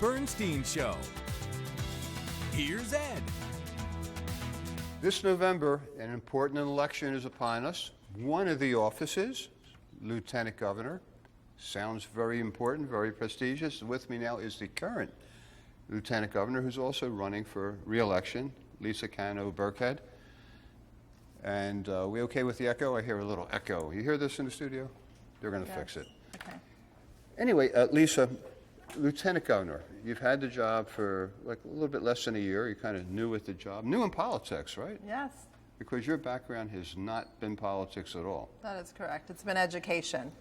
Bernstein Show. Here's Ed. This November, an important election is upon us. One of the offices, Lieutenant Governor, sounds very important, very prestigious. With me now is the current Lieutenant Governor, who's also running for re-election, Lisa Cano Burkhead. And we okay with the echo? I hear a little echo. You hear this in the studio? They're going to fix it. Okay. Anyway, Lisa, Lieutenant Governor, you've had the job for like a little bit less than a year. You're kind of new with the job. New in politics, right? Yes, Because your background has not been politics at all. that is correct. It's been education.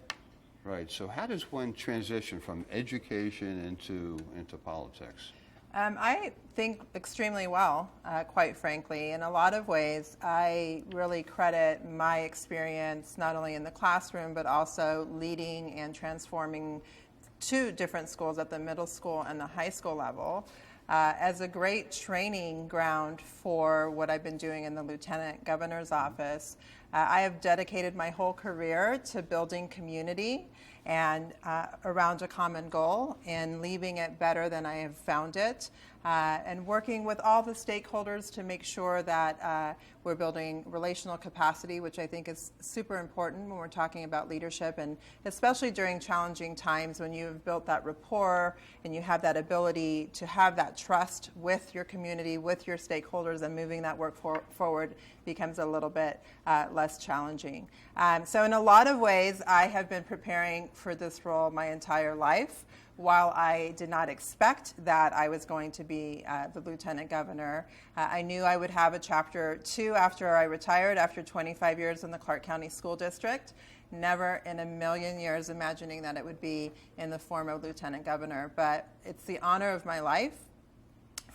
Right. So how does one transition from education into politics? I think extremely well, quite frankly. In a lot of ways, I really credit my experience not only in the classroom, but also leading and transforming two different schools at the middle school and the high school level as a great training ground for what I've been doing in the Lieutenant Governor's office. I have dedicated my whole career to building community and around a common goal and leaving it better than I have found it, and working with all the stakeholders to make sure that we're building relational capacity, which I think is super important when we're talking about leadership, and especially during challenging times when you've built that rapport and you have that ability to have that trust with your community, with your stakeholders, and moving that work forward becomes a little bit less challenging. So in a lot of ways, I have been preparing for this role my entire life. While I did not expect that I was going to be the Lieutenant Governor, I knew I would have a Chapter 2 after I retired, after 25 years in the Clark County School District. Never in a million years imagining that it would be in the form of Lieutenant Governor, but it's the honor of my life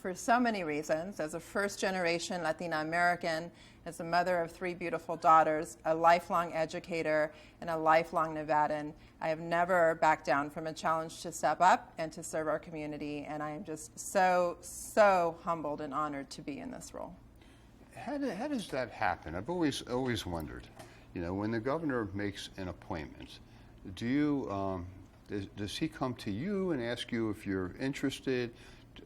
for so many reasons. As a first-generation Latina American, as a mother of 3 beautiful daughters, a lifelong educator, and a lifelong Nevadan, I have never backed down from a challenge to step up and to serve our community, and I am just so humbled and honored to be in this role. How does that happen? I've always wondered. You know, when the governor makes an appointment, do you does he come to you and ask you if you're interested?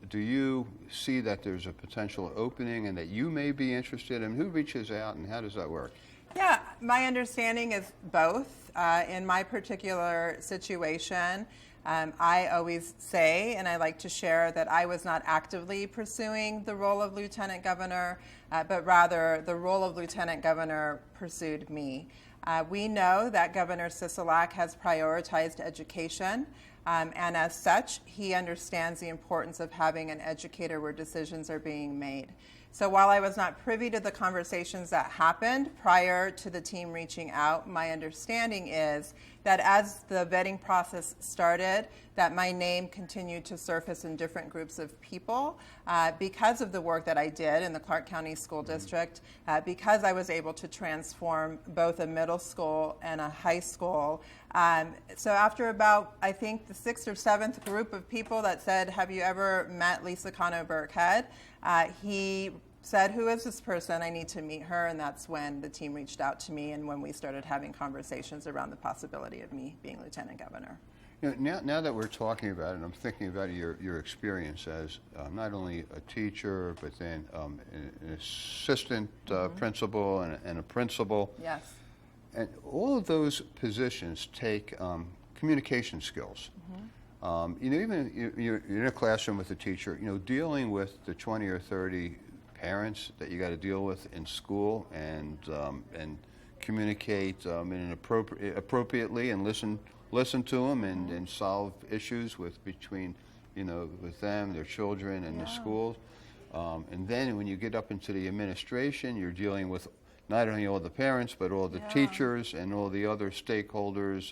Do you see that there's a potential opening and that you may be interested? And who reaches out and how does that work? Yeah, my understanding is both. In my particular situation, I always say, and I like to share, that I was not actively pursuing the role of Lieutenant Governor, but rather the role of Lieutenant Governor pursued me. We know that Governor Sisolak has prioritized education. And as such, he understands the importance of having an educator where decisions are being made. So while I was not privy to the conversations that happened prior to the team reaching out, my understanding is that as the vetting process started, that my name continued to surface in different groups of people because of the work that I did in the Clark County School District, because I was able to transform both a middle school and a high school. So after about, I think, the 6th or 7th group of people that said, "Have you ever met Lisa Cano Burkhead?" He said, "Who is this person? I need to meet her." And that's when the team reached out to me and when we started having conversations around the possibility of me being Lieutenant Governor. You know, now that we're talking about it, I'm thinking about your experience as not only a teacher, but then an assistant principal and a principal. Yes. And all of those positions take communication skills. You know, even you're in a classroom with a teacher, you know, dealing with the 20 or 30 parents that you got to deal with in school and communicate in an appropriately and listen to them and solve issues between, you know, with them, their children, and the schools. And then when you get up into the administration, you're dealing with not only all the parents, but all the teachers and all the other stakeholders,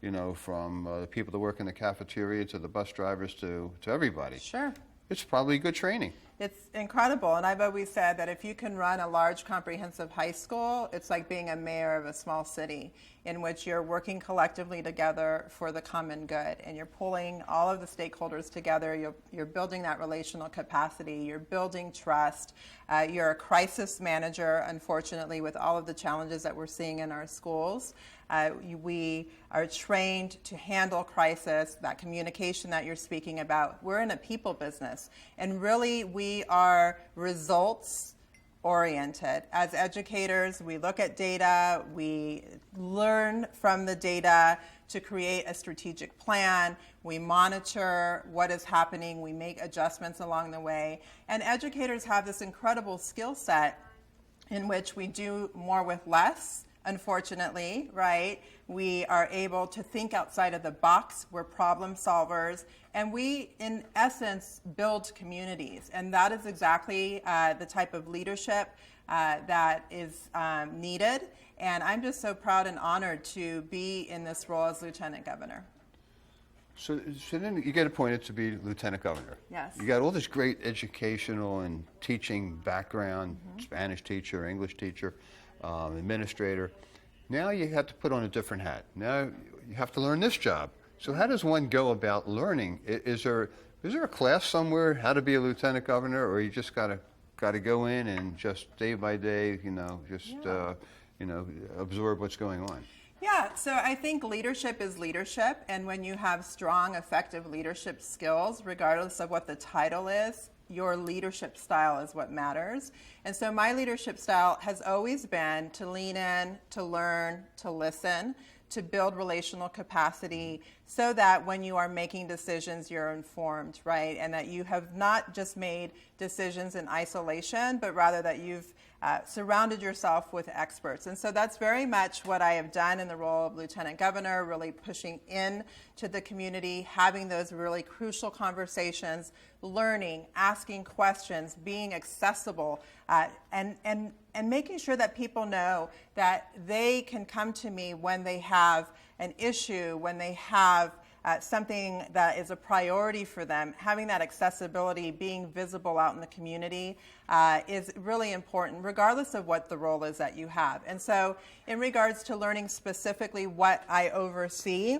you know, from the people that work in the cafeteria to the bus drivers to everybody. Sure. It's probably good training. It's incredible, and I've always said that if you can run a large comprehensive high school, it's like being a mayor of a small city in which you're working collectively together for the common good, and you're pulling all of the stakeholders together. You're building that relational capacity. You're building trust. You're a crisis manager, unfortunately, with all of the challenges that we're seeing in our schools. We are trained to handle crisis, that communication that you're speaking about. We're in a people business, and really we are results oriented. As educators, we look at data, we learn from the data to create a strategic plan, we monitor what is happening, we make adjustments along the way, and educators have this incredible skill set in which we do more with less. Unfortunately, right? We are able to think outside of the box. We're problem solvers. And we, in essence, build communities. And that is exactly the type of leadership that is needed. And I'm just so proud and honored to be in this role as Lieutenant Governor. So then you get appointed to be Lieutenant Governor. Yes. You got all this great educational and teaching background, Spanish teacher, English teacher, administrator. Now you have to put on a different hat. Now you have to learn this job. So how does one go about learning? Is there a class somewhere how to be a lieutenant governor, or you just got to go in and just day by day, absorb what's going on? Yeah, so I think leadership is leadership, and when you have strong, effective leadership skills, regardless of what the title is, your leadership style is what matters. And so my leadership style has always been to lean in, to learn, to listen, to build relational capacity so that when you are making decisions, you're informed, right? And that you have not just made decisions in isolation, but rather that you've surrounded yourself with experts. And so that's very much what I have done in the role of Lieutenant Governor, really pushing in to the community, having those really crucial conversations, learning, asking questions, being accessible, and making sure that people know that they can come to me when they have an issue, when they have something that is a priority for them. Having that accessibility, being visible out in the community is really important, regardless of what the role is that you have. And so in regards to learning specifically what I oversee,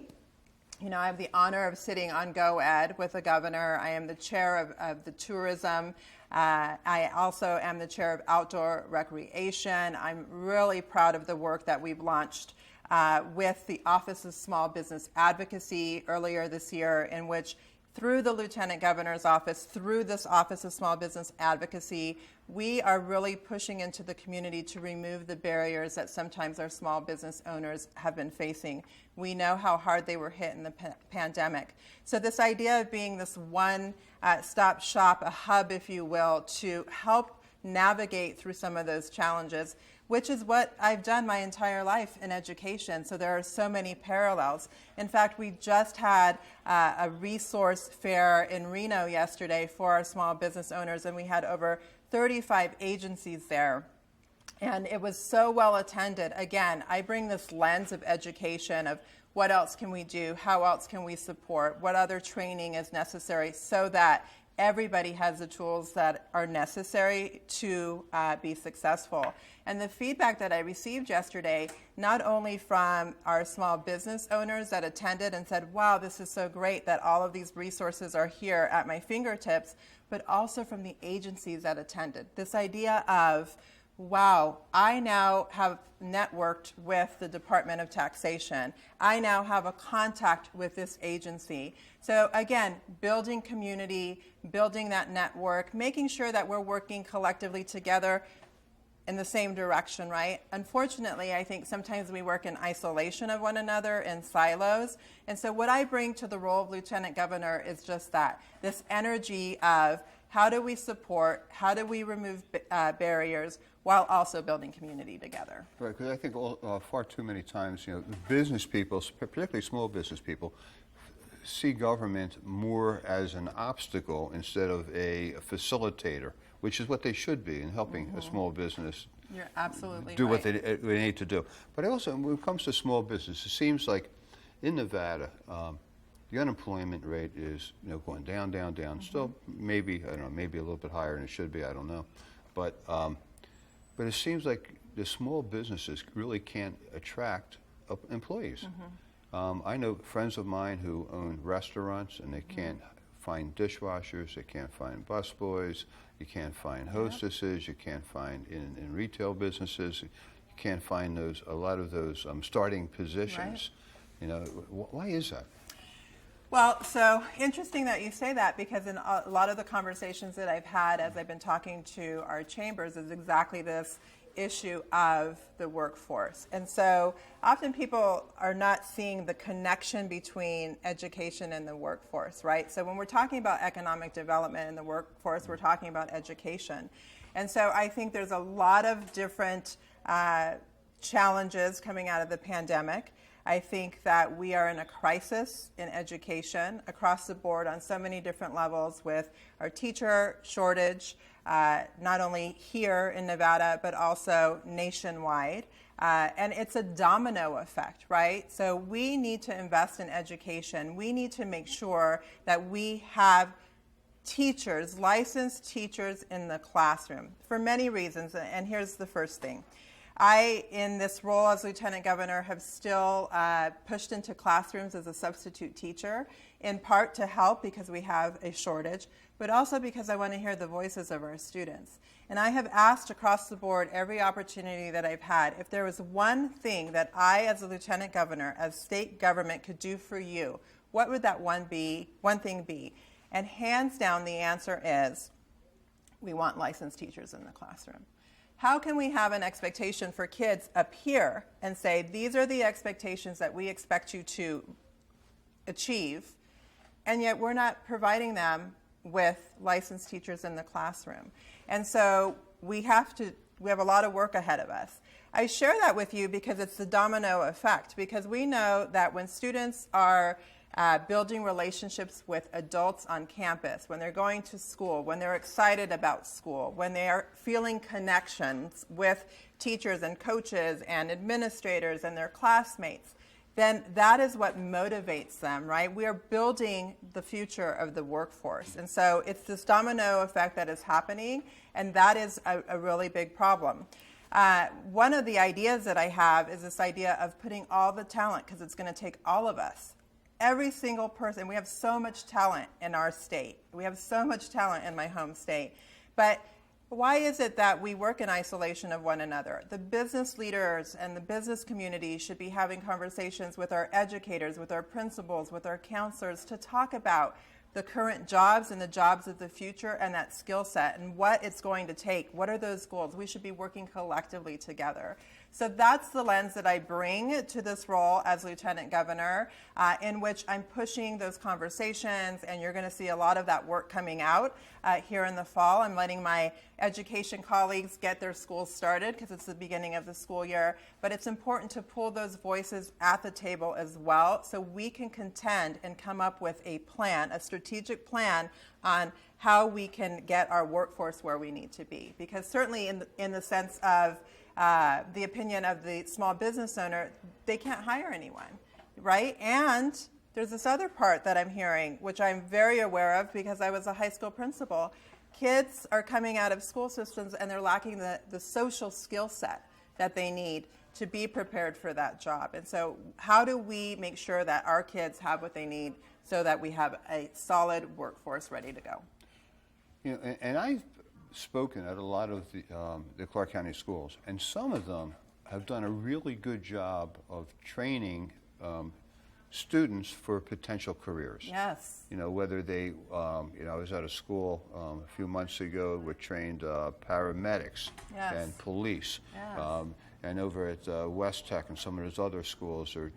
I have the honor of sitting on GoEd with the governor. I am the chair of the tourism. I also am the chair of outdoor recreation. I'm really proud of the work that we've launched with the Office of Small Business Advocacy earlier this year, in which through the Lieutenant Governor's office, through this Office of Small Business Advocacy, we are really pushing into the community to remove the barriers that sometimes our small business owners have been facing. We know how hard they were hit in the pandemic. So this idea of being this one-stop shop, a hub, if you will, to help navigate through some of those challenges, which is what I've done my entire life in education. So there are so many parallels. In fact, we just had a resource fair in Reno yesterday for our small business owners, and we had over 35 agencies there. And it was so well attended. Again, I bring this lens of education of what else can we do, how else can we support, what other training is necessary so that everybody has the tools that are necessary to be successful. And the feedback that I received yesterday, not only from our small business owners that attended and said, wow, this is so great that all of these resources are here at my fingertips, but also from the agencies that attended. This idea of, wow, I now have networked with the Department of Taxation. I now have a contact with this agency. So again, building community, building that network, making sure that we're working collectively together in the same direction, right? Unfortunately, I think sometimes we work in isolation of one another, in silos. And so what I bring to the role of Lieutenant Governor is just that, this energy of how do we support, how do we remove barriers, while also building community together. Right, because I think far too many times, business people, particularly small business people, see government more as an obstacle instead of a facilitator, which is what they should be in helping a small business You're absolutely do right. what they need to do. But also, when it comes to small business, it seems like in Nevada, the unemployment rate is going down, down, down. Still, maybe I don't know, maybe a little bit higher than it should be. I don't know, but it seems like the small businesses really can't attract employees. I know friends of mine who own restaurants, and they can't find dishwashers, they can't find busboys, you can't find hostesses, you can't find in retail businesses, you can't find a lot of those starting positions. Right. Why is that? Well, so interesting that you say that, because in a lot of the conversations that I've had as I've been talking to our chambers is exactly this issue of the workforce. And so often people are not seeing the connection between education and the workforce, right? So when we're talking about economic development in the workforce, we're talking about education. And so I think there's a lot of different challenges coming out of the pandemic. I think that we are in a crisis in education across the board on so many different levels with our teacher shortage, not only here in Nevada, but also nationwide. And it's a domino effect, right? So we need to invest in education. We need to make sure that we have teachers, licensed teachers in the classroom for many reasons. And here's the first thing. I, in this role as Lieutenant Governor, have still pushed into classrooms as a substitute teacher, in part to help because we have a shortage, but also because I want to hear the voices of our students. And I have asked across the board every opportunity that I've had, if there was one thing that I, as a Lieutenant Governor, as state government, could do for you, what would that one thing be? And hands down, the answer is, we want licensed teachers in the classroom. How can we have an expectation for kids up here and say, these are the expectations that we expect you to achieve, and yet we're not providing them with licensed teachers in the classroom? And so we have a lot of work ahead of us. I share that with you because it's the domino effect, because we know that when students are building relationships with adults on campus, when they're going to school, when they're excited about school, when they are feeling connections with teachers and coaches and administrators and their classmates, then that is what motivates them, right? We are building the future of the workforce. And so it's this domino effect that is happening, and that is a really big problem. One of the ideas that I have is this idea of putting all the talent, because it's going to take all of us. Every single person. We have so much talent in our state. We have so much talent in my home state. But why is it that we work in isolation of one another? The business leaders and the business community should be having conversations with our educators, with our principals, with our counselors to talk about the current jobs and the jobs of the future and that skill set and what it's going to take. What are those goals? We should be working collectively together. So that's the lens that I bring to this role as Lieutenant Governor, in which I'm pushing those conversations, and you're going to see a lot of that work coming out here in the fall. I'm letting my education colleagues get their schools started because it's the beginning of the school year, but it's important to pull those voices at the table as well so we can contend and come up with a plan, a strategic plan on how we can get our workforce where we need to be. Because certainly in the sense of the opinion of the small business owner, they can't hire anyone, right? And there's this other part that I'm hearing, which I'm very aware of because I was a high school principal. Kids are coming out of school systems and they're lacking the social skill set that they need to be prepared for that job. And so how do we make sure that our kids have what they need so that we have a solid workforce ready to go? And I've spoken at a lot of the Clark County schools, and some of them have done a really good job of training students for potential careers. Yes. Whether they, I was at a school a few months ago with trained paramedics and police. Yes. And over at West Tech and some of those other schools are,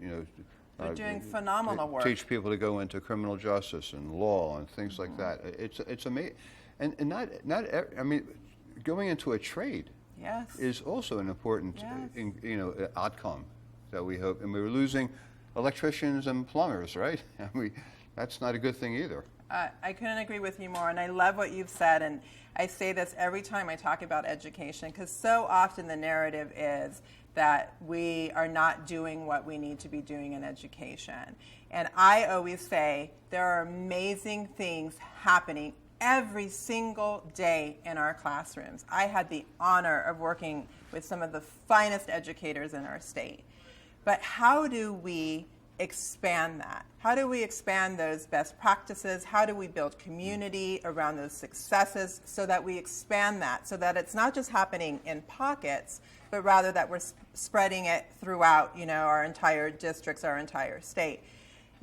they're doing phenomenal work. Teach people to go into criminal justice and law and things like that. It's amazing. And I mean, going into a trade is also an important outcome that we hope. And we're losing electricians and plumbers, right? That's not a good thing either. I couldn't agree with you more, and I love what you've said, and I say this every time I talk about education, because so often the narrative is that we are not doing what we need to be doing in education. And I always say there are amazing things happening every single day in our classrooms. I had the honor of working with some of the finest educators in our state. But how do we expand that? How do we expand those best practices? How do we build community around those successes so that we expand that, so that it's not just happening in pockets, but rather that we're spreading it throughout, our entire districts, our entire state?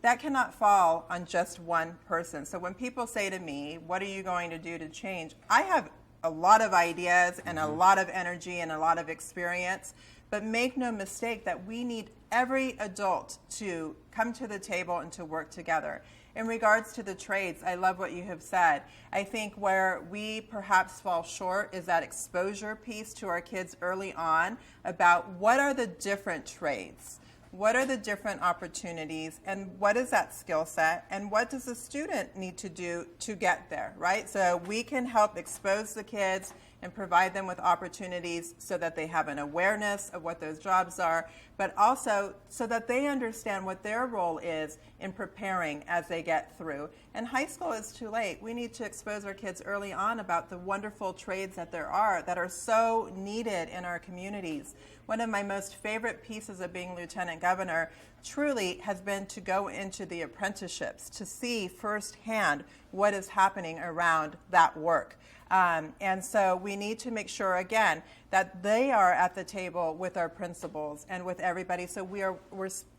That cannot fall on just one person. So when people say to me, what are you going to do to change? I have a lot of ideas and a lot of energy and a lot of experience, but make no mistake that we need every adult to come to the table and to work together. In regards to the trades, I love what you have said. I think where we perhaps fall short is that exposure piece to our kids early on about what are the different trades. What are the different opportunities, and what is that skill set, and what does the student need to do to get there, right? So we can help expose the kids and provide them with opportunities so that they have an awareness of what those jobs are, but also so that they understand what their role is in preparing as they get through. And high school is too late. We need to expose our kids early on about the wonderful trades that there are that are so needed in our communities. One of my most favorite pieces of being lieutenant governor truly has been to go into the apprenticeships to see firsthand what is happening around that work. And so we need to make sure, again, that they are at the table with our principals and with everybody. So we're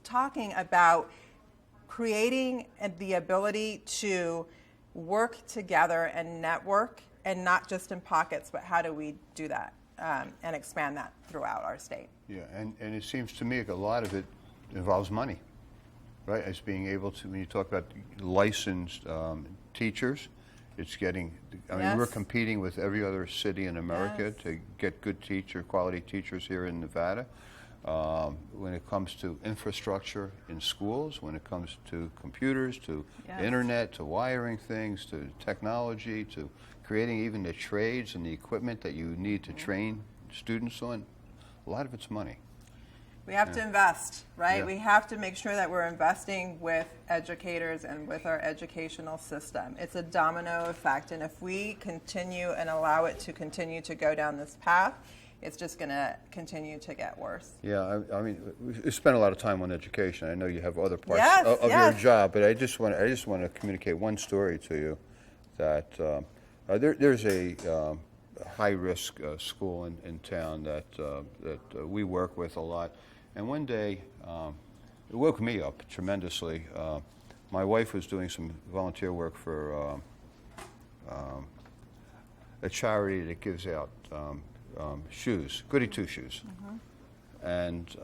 talking about creating the ability to work together and network, and not just in pockets, but how do we do that and expand that throughout our state. Yeah, and it seems to me like a lot of it involves money, right? As being able to, when you talk about licensed teachers, it's getting, I mean, Yes. we're competing with every other city in America Yes. to get good quality teachers here in Nevada. When it comes to infrastructure in schools, when it comes to computers, to Yes. internet, to wiring things, to technology, to creating even the trades and the equipment that you need to train students on, a lot of it's money. We have to invest, right? Yeah. We have to make sure that we're investing with educators and with our educational system. It's a domino effect, and if we continue and allow it to continue to go down this path, it's just going to continue to get worse. Yeah, I mean, we spent a lot of time on education. I know you have other parts Yes, of your yes. job, but I just want to communicate one story to you that there's a high-risk school in town that we work with a lot. And one day, it woke me up tremendously. My wife was doing some volunteer work for a charity that gives out shoes, goody two-shoes. And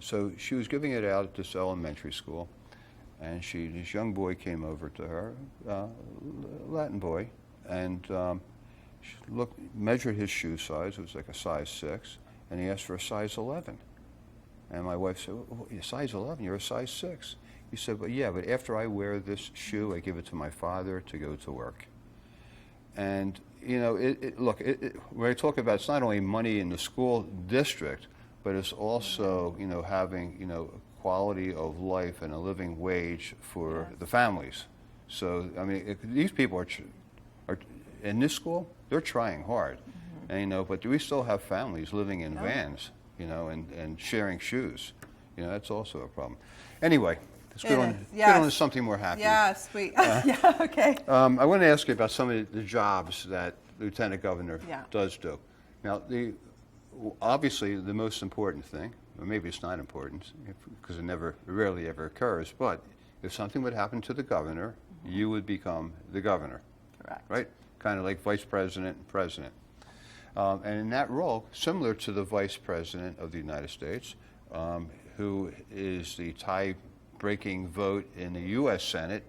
so she was giving it out at this elementary school, and this young boy came over to her, Latin boy, and she measured his shoe size. It was like a size 6, and he asked for a size 11. And my wife said, well, you're size 11, you're a size 6. He said, but after I wear this shoe, I give it to my father to go to work. And, look, when I talk about, it's not only money in the school district, but it's also, having, quality of life and a living wage for the families. So, I mean, these people are in this school, they're trying hard. And, but we still have families living in vans, and sharing shoes. That's also a problem. Anyway, let's get on to something more happy. Yes, yeah, okay. I want to ask you about some of the jobs that Lieutenant Governor does do. Now, obviously, the most important thing, or maybe it's not important, because it rarely ever occurs, but if something would happen to the governor, you would become the governor. Correct. Right? Kind of like vice president and president. And in that role, similar to the Vice President of the United States, who is the tie-breaking vote in the U.S. Senate,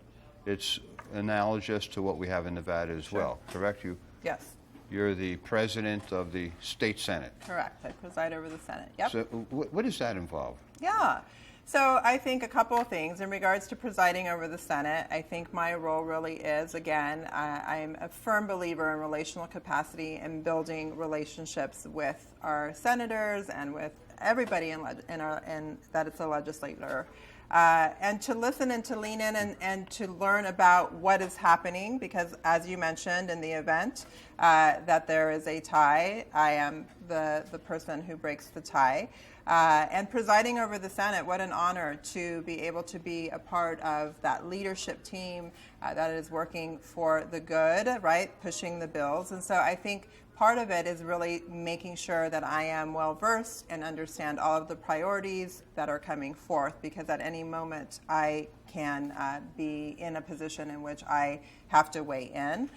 it's analogous to what we have in Nevada as well, correct? Yes, You're the President of the State Senate. correct. I preside over the Senate. Yep. So what does that involve? Yeah. So I think a couple of things. In regards to presiding over the Senate, I think my role really is, again, I'm a firm believer in relational capacity and building relationships with our senators and with everybody that it's a legislator. And to listen and to lean in and to learn about what is happening, because as you mentioned in the event, that there is a tie. I am the person who breaks the tie. And presiding over the Senate, what an honor to be able to be a part of that leadership team that is working for the good, right, pushing the bills. And so I think part of it is really making sure that I am well versed and understand all of the priorities that are coming forth, because at any moment I can be in a position in which I have to weigh in.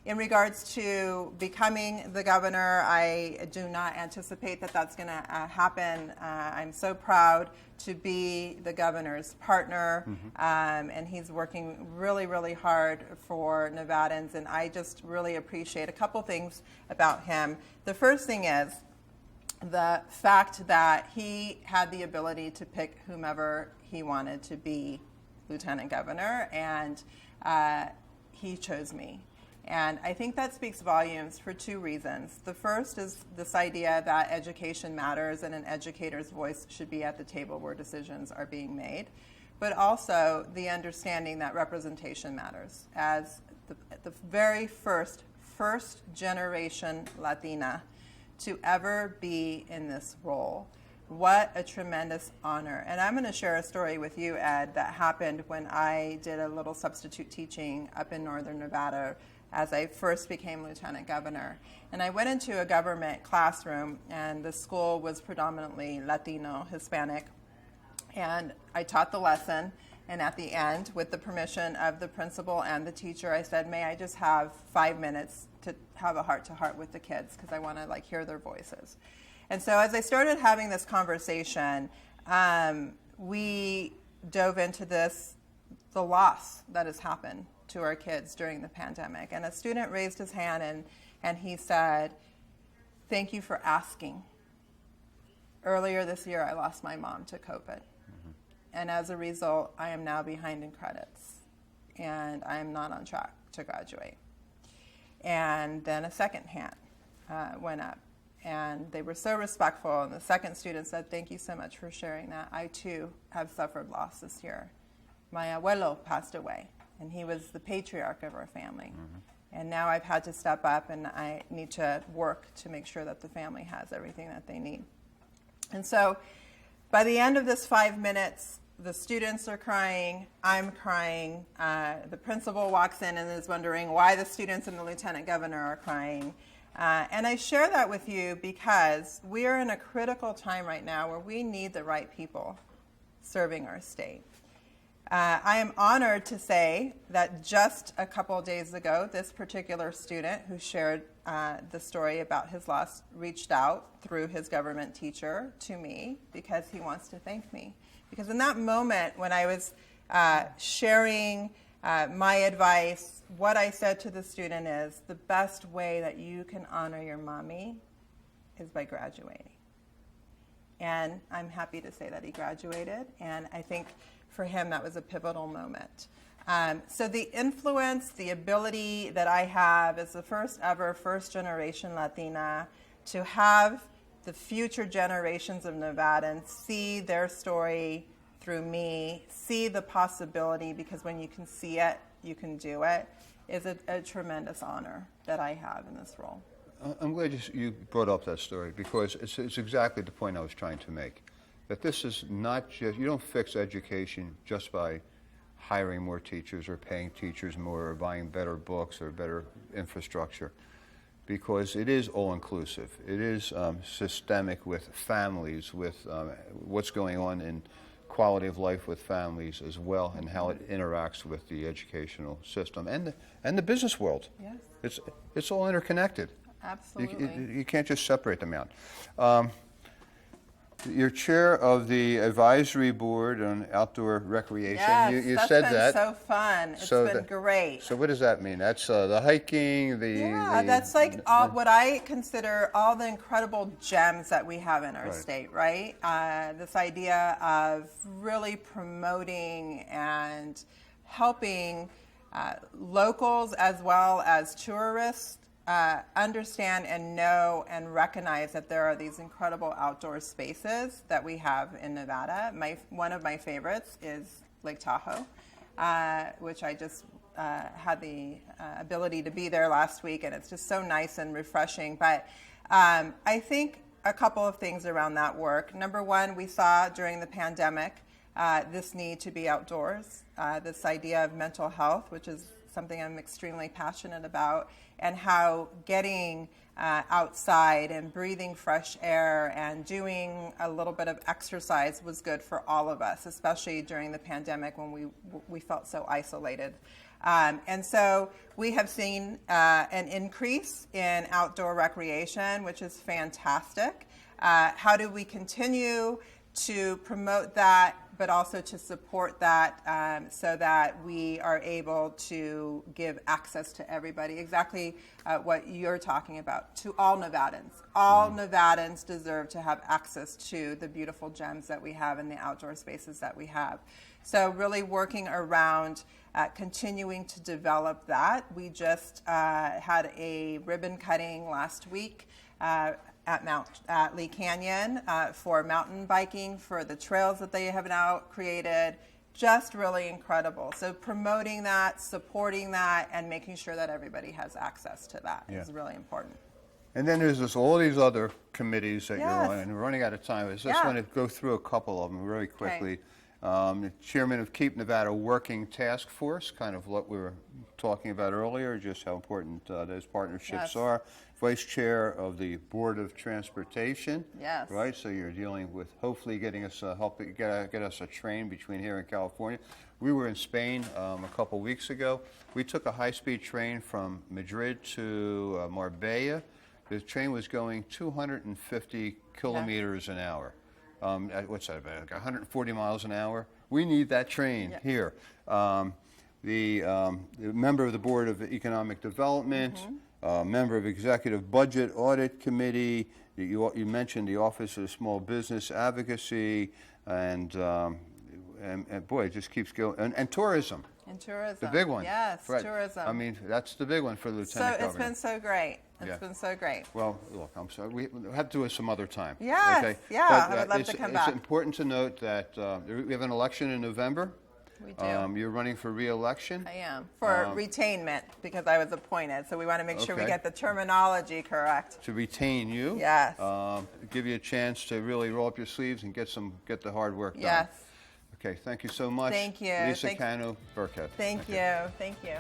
In regards to becoming the governor, I do not anticipate that that's going to happen. I'm so proud to be the governor's partner, and he's working really, really hard for Nevadans, and I just really appreciate a couple things about him. The first thing is the fact that he had the ability to pick whomever he wanted to be lieutenant governor, and he chose me. And I think that speaks volumes for two reasons. The first is this idea that education matters and an educator's voice should be at the table where decisions are being made, but also the understanding that representation matters. As the very first generation Latina to ever be in this role, what a tremendous honor. And I'm going to share a story with you, Ed, that happened when I did a little substitute teaching up in northern Nevada as I first became lieutenant governor. And I went into a government classroom, and the school was predominantly Latino, Hispanic. And I taught the lesson, and at the end, with the permission of the principal and the teacher, I said, may I just have 5 minutes to have a heart-to-heart with the kids, because I want to hear their voices. And so as I started having this conversation, we dove into the loss that has happened to our kids during the pandemic. And a student raised his hand and he said, thank you for asking. Earlier this year, I lost my mom to COVID. And as a result, I am now behind in credits. And I am not on track to graduate. And then a second hand went up. And they were so respectful. And the second student said, thank you so much for sharing that. I, too, have suffered loss this year. My abuelo passed away, and he was the patriarch of our family. And now I've had to step up, and I need to work to make sure that the family has everything that they need. And so by the end of this 5 minutes, the students are crying, I'm crying. The principal walks in and is wondering why the students and the lieutenant governor are crying. And I share that with you because we are in a critical time right now where we need the right people serving our state. I am honored to say that just a couple of days ago, this particular student who shared the story about his loss reached out through his government teacher to me because he wants to thank me. Because in that moment when I was sharing my advice, what I said to the student is, the best way that you can honor your mommy is by graduating. And I'm happy to say that he graduated, and I think for him that was a pivotal moment. So the influence, the ability that I have as the first ever first-generation Latina to have the future generations of Nevadans see their story through me, see the possibility, because when you can see it, you can do it, is a tremendous honor that I have in this role. I'm glad you brought up that story, because it's exactly the point I was trying to make. That this is not just, you don't fix education just by hiring more teachers or paying teachers more or buying better books or better infrastructure, because it is all-inclusive. It is systemic with families, with what's going on in quality of life with families as well, and how it interacts with the educational system and the business world. Yes. It's all interconnected. Absolutely. You can't just separate them out. You're chair of the advisory board on outdoor recreation. Yes, You that's said been that. so fun. It's So been that- great. So what does that mean? That's the hiking, Yeah, that's like what I consider all the incredible gems that we have in our state, right? This idea of really promoting and helping locals as well as tourists understand and know and recognize that there are these incredible outdoor spaces that we have in Nevada. One of my favorites is Lake Tahoe, which I just had the ability to be there last week, and it's just so nice and refreshing. But I think a couple of things around that work. Number one, we saw during the pandemic this need to be outdoors, this idea of mental health, which is something I'm extremely passionate about, and how getting outside and breathing fresh air and doing a little bit of exercise was good for all of us, especially during the pandemic when we felt so isolated. And so we have seen an increase in outdoor recreation, which is fantastic. How do we continue to promote that, but also to support that so that we are able to give access to everybody, exactly what you're talking about, to all Nevadans. All Nevadans deserve to have access to the beautiful gems that we have in the outdoor spaces that we have. So really working around continuing to develop that. We just had a ribbon cutting last week at Lee Canyon for mountain biking, for the trails that they have now created. Just really incredible. So promoting that, supporting that, and making sure that everybody has access to that is really important. And then there's all these other committees that you're Yes. on, and we're running out of time. I just Yeah. want to go through a couple of them very quickly. The chairman of Keep Nevada Working Task Force, kind of what we were talking about earlier, just how important those partnerships Yes. are. Vice chair of the Board of Transportation. Yes. Right, so you're dealing with hopefully getting us get us a train between here and California. We were in Spain a couple weeks ago. We took a high-speed train from Madrid to Marbella. The train was going 250 kilometers an hour. What's that about? Like 140 miles an hour. We need that train here. The member of the Board of Economic Development, member of Executive Budget Audit Committee. You mentioned the Office of Small Business Advocacy, and boy, it just keeps going. And tourism. And tourism. The big one. Yes, Right. tourism. I mean, that's the big one for the So Lieutenant it's Governor. been so great. It's Yeah. been so great. Well, look, I'm sorry. We have to do it some other time. Yes, Okay? yeah, But, I would love to come back. It's important to note that we have an election in November. We do. You're running for re-election. I am. For retainment, because I was appointed. So we want to make sure we Okay. get the terminology correct. To retain you. Yes. Give you a chance to really roll up your sleeves and get the hard work done. Yes. Okay, thank you so much. Thank you. Lisa Cano Burkhead. Thank you. Thank you.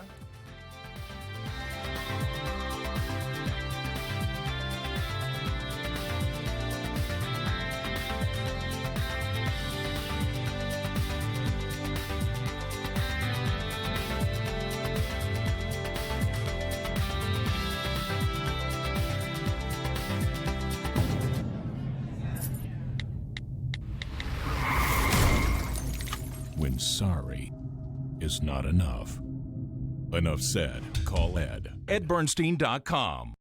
When sorry is not enough. Enough said. Call Ed. EdBernstein.com.